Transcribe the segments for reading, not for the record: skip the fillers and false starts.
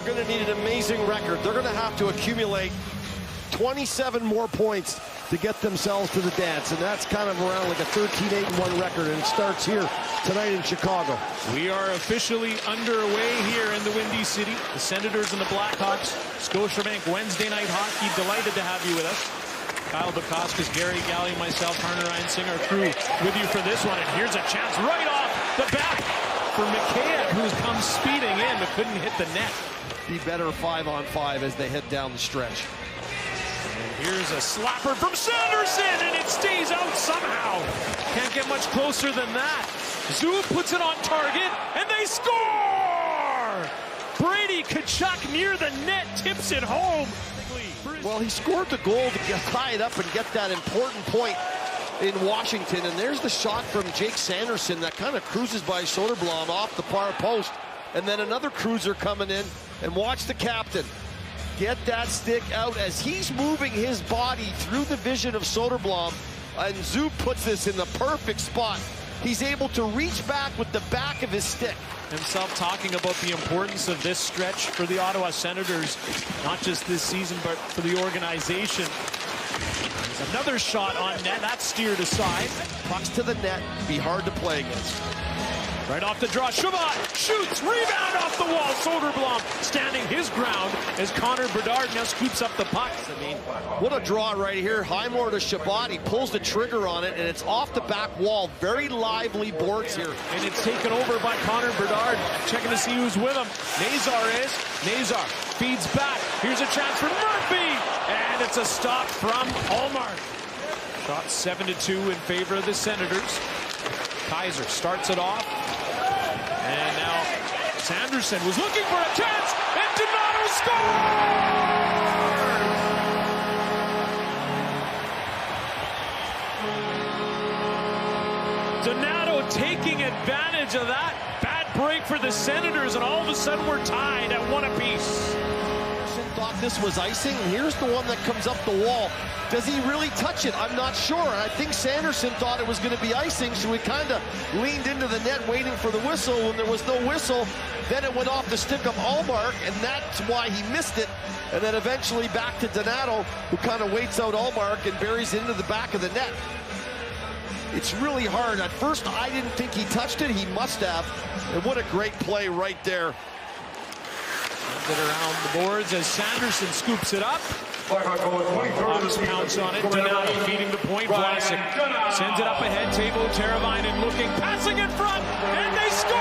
going to need an amazing record. They're going to have to accumulate 27 more points to get themselves to the dance, and that's kind of around like a 13-8-1 record, and it starts here tonight in Chicago. We are officially underway here in the Windy City. The Senators and the Blackhawks, Scotiabank Wednesday night hockey. Delighted to have you with us. Kyle Bukauskas, Gary Galley, myself, Harner Ryan our crew with you for this one. And here's a chance right off the bat for McKay, who's come speeding in but couldn't hit the net. Be better 5-on-5 as they head down the stretch. And here's a slapper from Sanderson, and it stays out somehow. Can't get much closer than that. Zub puts it on target, and they score! Brady Tkachuk near the net tips it home. Well, he scored the goal to tie it up and get that important point in Washington. And there's the shot from Jake Sanderson that kind of cruises by Soderblom off the far post. And then another cruiser coming in. And watch the captain get that stick out as he's moving his body through the vision of Soderblom. And Zub puts this in the perfect spot. He's able to reach back with the back of his stick. Himself talking about the importance of this stretch for the Ottawa Senators, not just this season, but for the organization. There's another shot on net, that's steered aside. Pucks to the net, be hard to play against. Right off the draw, Shabbat shoots, rebound off the wall. Soderblom standing his ground as Connor Bedard now scoops up the puck. I mean, what a draw right here. Highmore to Shabbat, he pulls the trigger on it, and it's off the back wall. Very lively boards here. And it's taken over by Connor Bedard, checking to see who's with him. Nazar feeds back. Here's a chance for Murphy, and it's a stop from Allmark. Shot 7-2 in favor of the Senators. Kaiser starts it off. And now Sanderson was looking for a chance, and Donato scored! Donato taking advantage of that bad break for the Senators, and all of a sudden we're tied at 1 apiece. Thought this was icing, and here's the one that comes up the wall. Does he really touch it? I'm not sure. I think Sanderson thought it was going to be icing, so he kind of leaned into the net waiting for the whistle. When there was no whistle, then it went off the stick of Allmark, and that's why he missed it. And then eventually back to Donato, who kind of waits out Allmark and buries it into the back of the net. It's really hard. At first, I didn't think he touched it. He must have. And what a great play right there. Around the boards as Sanderson scoops it up. Hawks pounce on it. Donato feeding the point. Vlasic sends it up ahead. Teuvo Teravainen looking, passing in front, and they score!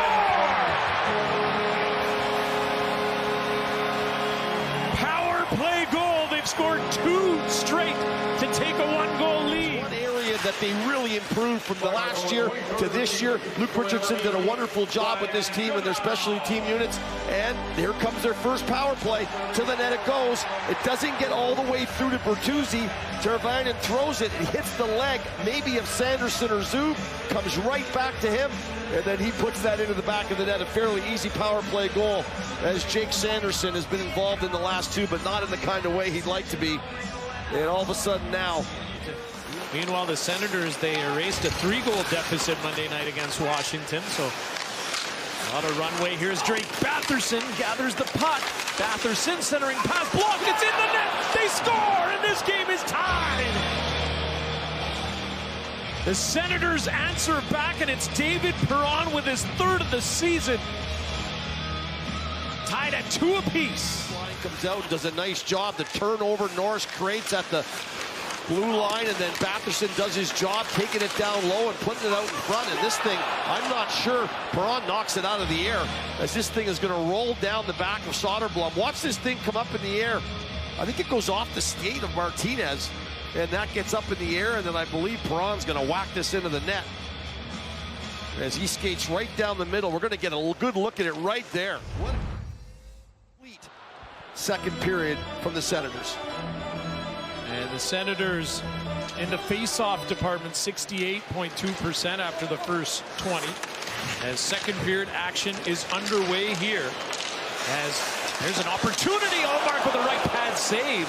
Power play goal. They've scored 2 straight to take a 1-goal lead. One area that they really improved from the last year to this year. Luke Richardson did a wonderful job with this team and their specialty team units. And here comes their first power play. To the net it goes. It doesn't get all the way through to Bertuzzi. Teravainen throws it. It hits the leg, maybe of Sanderson or Zub. Comes right back to him. And then he puts that into the back of the net. A fairly easy power play goal, as Jake Sanderson has been involved in the last 2, but not in the kind of way he'd like to be. And all of a sudden now. Meanwhile, the Senators, they erased a 3-goal deficit Monday night against Washington. So a lot of runway. Here's Drake Batherson, gathers the puck. Batherson centering pass, blocked, it's in the net. They score, and this game is tied. The Senators answer back, and it's David Perron with his 3rd of the season. Tied at 2 apiece. Line comes out and does a nice job. The turnover Norris creates at the blue line, and then Batherson does his job, taking it down low and putting it out in front. And this thing, I'm not sure. Perron knocks it out of the air as this thing is going to roll down the back of Soderblom. Watch this thing come up in the air. I think it goes off the skate of Martinez, and that gets up in the air, and then I believe Perron's going to whack this into the net. As he skates right down the middle, we're going to get a good look at it right there. What a complete second period from the Senators. And the Senators in the face-off department, 68.2% after the first 20. As second period action is underway here. As there's an opportunity, Allmark with a right pad save.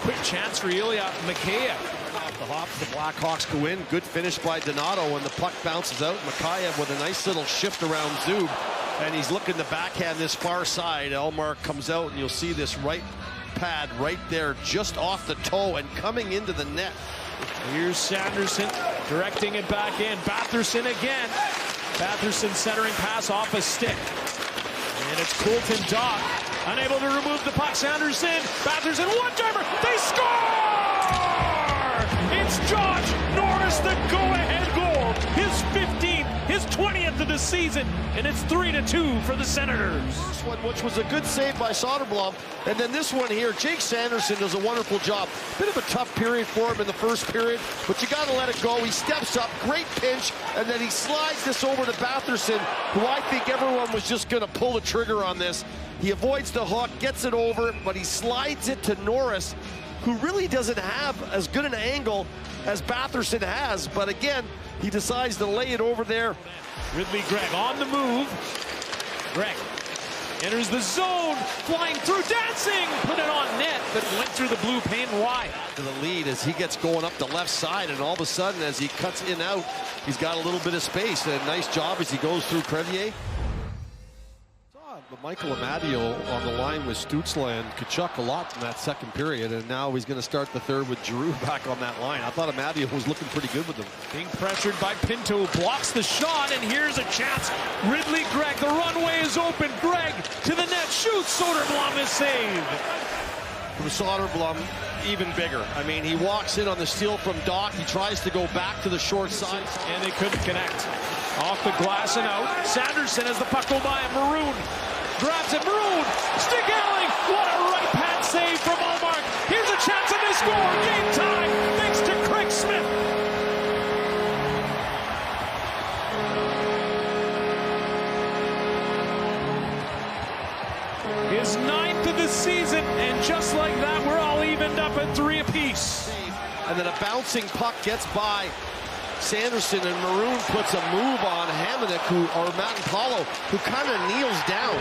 Quick chance for Ilya Mikheyev. Off the hop, the Blackhawks go in. Good finish by Donato when the puck bounces out. Mikheyev with a nice little shift around Zub. And he's looking to backhand this far side. Ullmark comes out, and you'll see this right pad right there, just off the toe and coming into the net. Here's Sanderson directing it back in. Batherson again. Batherson centering pass off a stick. And it's Colton Dock unable to remove the puck. Sanderson, Batherson, one-timer. They score! It's Josh Norris, the go-ahead goal. His 15th, his 20th of the season, and it's 3-2 for the Senators. First one, which was a good save by Soderblom, and then this one here, Jake Sanderson does a wonderful job. Bit of a tough period for him in the first period, but you got to let it go. He steps up, great pinch, and then he slides this over to Batherson, who I think everyone was just going to pull the trigger on this. He avoids the hook, gets it over, but he slides it to Norris, who really doesn't have as good an angle as Batherson has, but again, he decides to lay it over there. Ridley Gregg on the move. Gregg enters the zone, flying through, dancing, put it on net, but went through the blue paint wide. To the lead as he gets going up the left side, and all of a sudden, as he cuts in out, he's got a little bit of space. And a nice job as he goes through Crevier. Michael Amadio on the line with Stutzle and Tkachuk a lot in that second period, and now he's going to start the third with Giroux back on that line. I thought Amadio was looking pretty good with them. Being pressured by Pinto, blocks the shot, and here's a chance. Ridley Gregg, the runway is open. Gregg to the net, shoots. Soderblom is saved. From Soderblom, even bigger. I mean, he walks in on the steal from Dock. He tries to go back to the short side. And they couldn't connect. Off the glass and out. Sanderson has the puck go by. Maroon grabs it. Maroon, stick alley. What a right pad save from Ullmark. Here's a chance and they score. Game time thanks to Craig Smith. His 9th of the season, and just like that, we're all evened up at 3 apiece. And then a bouncing puck gets by Sanderson, and Maroon puts a move on Hamonic, or Matanpalo, who kind of kneels down.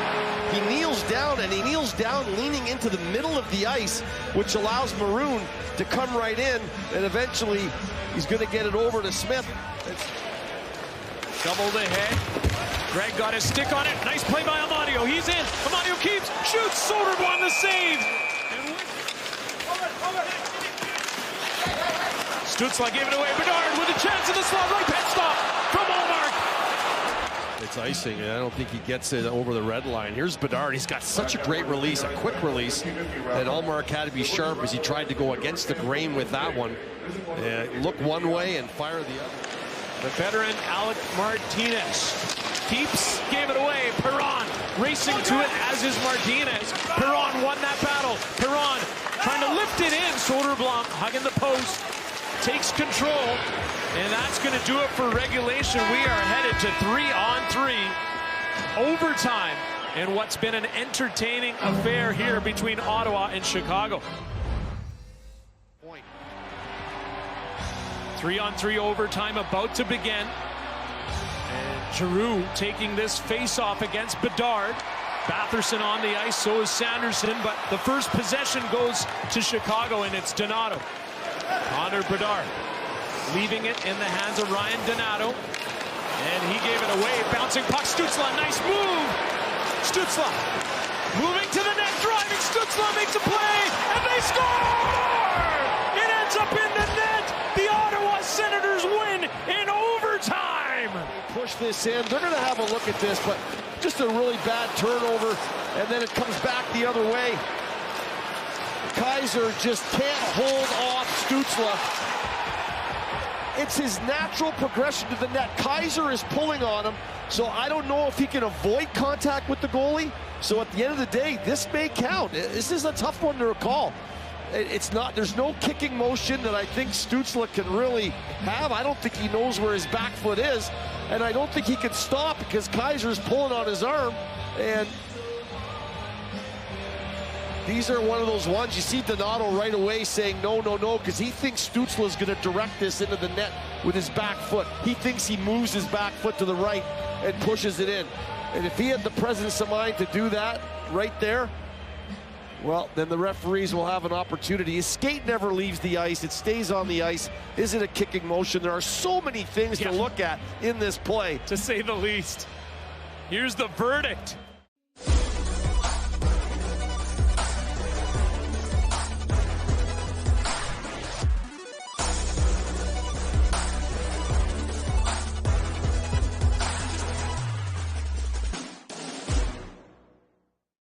He kneels down, and he kneels down leaning into the middle of the ice, which allows Maroon to come right in, and eventually he's going to get it over to Smith. Doubled ahead. Gregg got his stick on it. Nice play by Amadio. He's in. Amadio keeps, shoots. Soderblom the save. Stutzle gave it away. Bedard with a chance in the slot. Right pad stop from Ullmark. It's icing, and I don't think he gets it over the red line. Here's Bedard. He's got such a great release, a quick release, that Ullmark had to be sharp as he tried to go against the grain with that one. Look one way and fire the other. The veteran Alec Martinez keeps, gave it away. Perron racing to it, as is Martinez. Perron won that battle. Perron trying to lift it in. Soderblom hugging the post. Takes control, and that's going to do it for regulation. We are headed to 3-on-3 overtime, and what's been an entertaining affair here between Ottawa and Chicago. 3-on-3 overtime about to begin, and Giroux taking this face-off against Bedard. Batherson on the ice, so is Sanderson, but the first possession goes to Chicago, and it's Donato. Connor Bedard leaving it in the hands of Ryan Donato, and he gave it away. Bouncing puck, Stutzle, nice move. Stutzle moving to the net, driving. Stutzle makes a play, and they score! It ends up in the net. The Ottawa Senators win in overtime. Push this in. They're going to have a look at this, but just a really bad turnover, and then it comes back the other way. Kaiser just can't hold off Stutzle. It's his natural progression to the net. Kaiser is pulling on him, so I don't know if he can avoid contact with the goalie. So at the end of the day, this may count. This is a tough one to recall. It's not, there's no kicking motion that I think Stutzle can really have. I don't think he knows where his back foot is, and I don't think he can stop because Kaiser's pulling on his arm, and these are one of those ones. You see Donato right away saying no, no, no, because he thinks Stutzle is going to direct this into the net with his back foot. He thinks he moves his back foot to the right and pushes it in. And if he had the presence of mind to do that right there, well, then the referees will have an opportunity. His skate never leaves the ice. It stays on the ice. Is it a kicking motion? There are so many things to look at in this play. To say the least. Here's the verdict.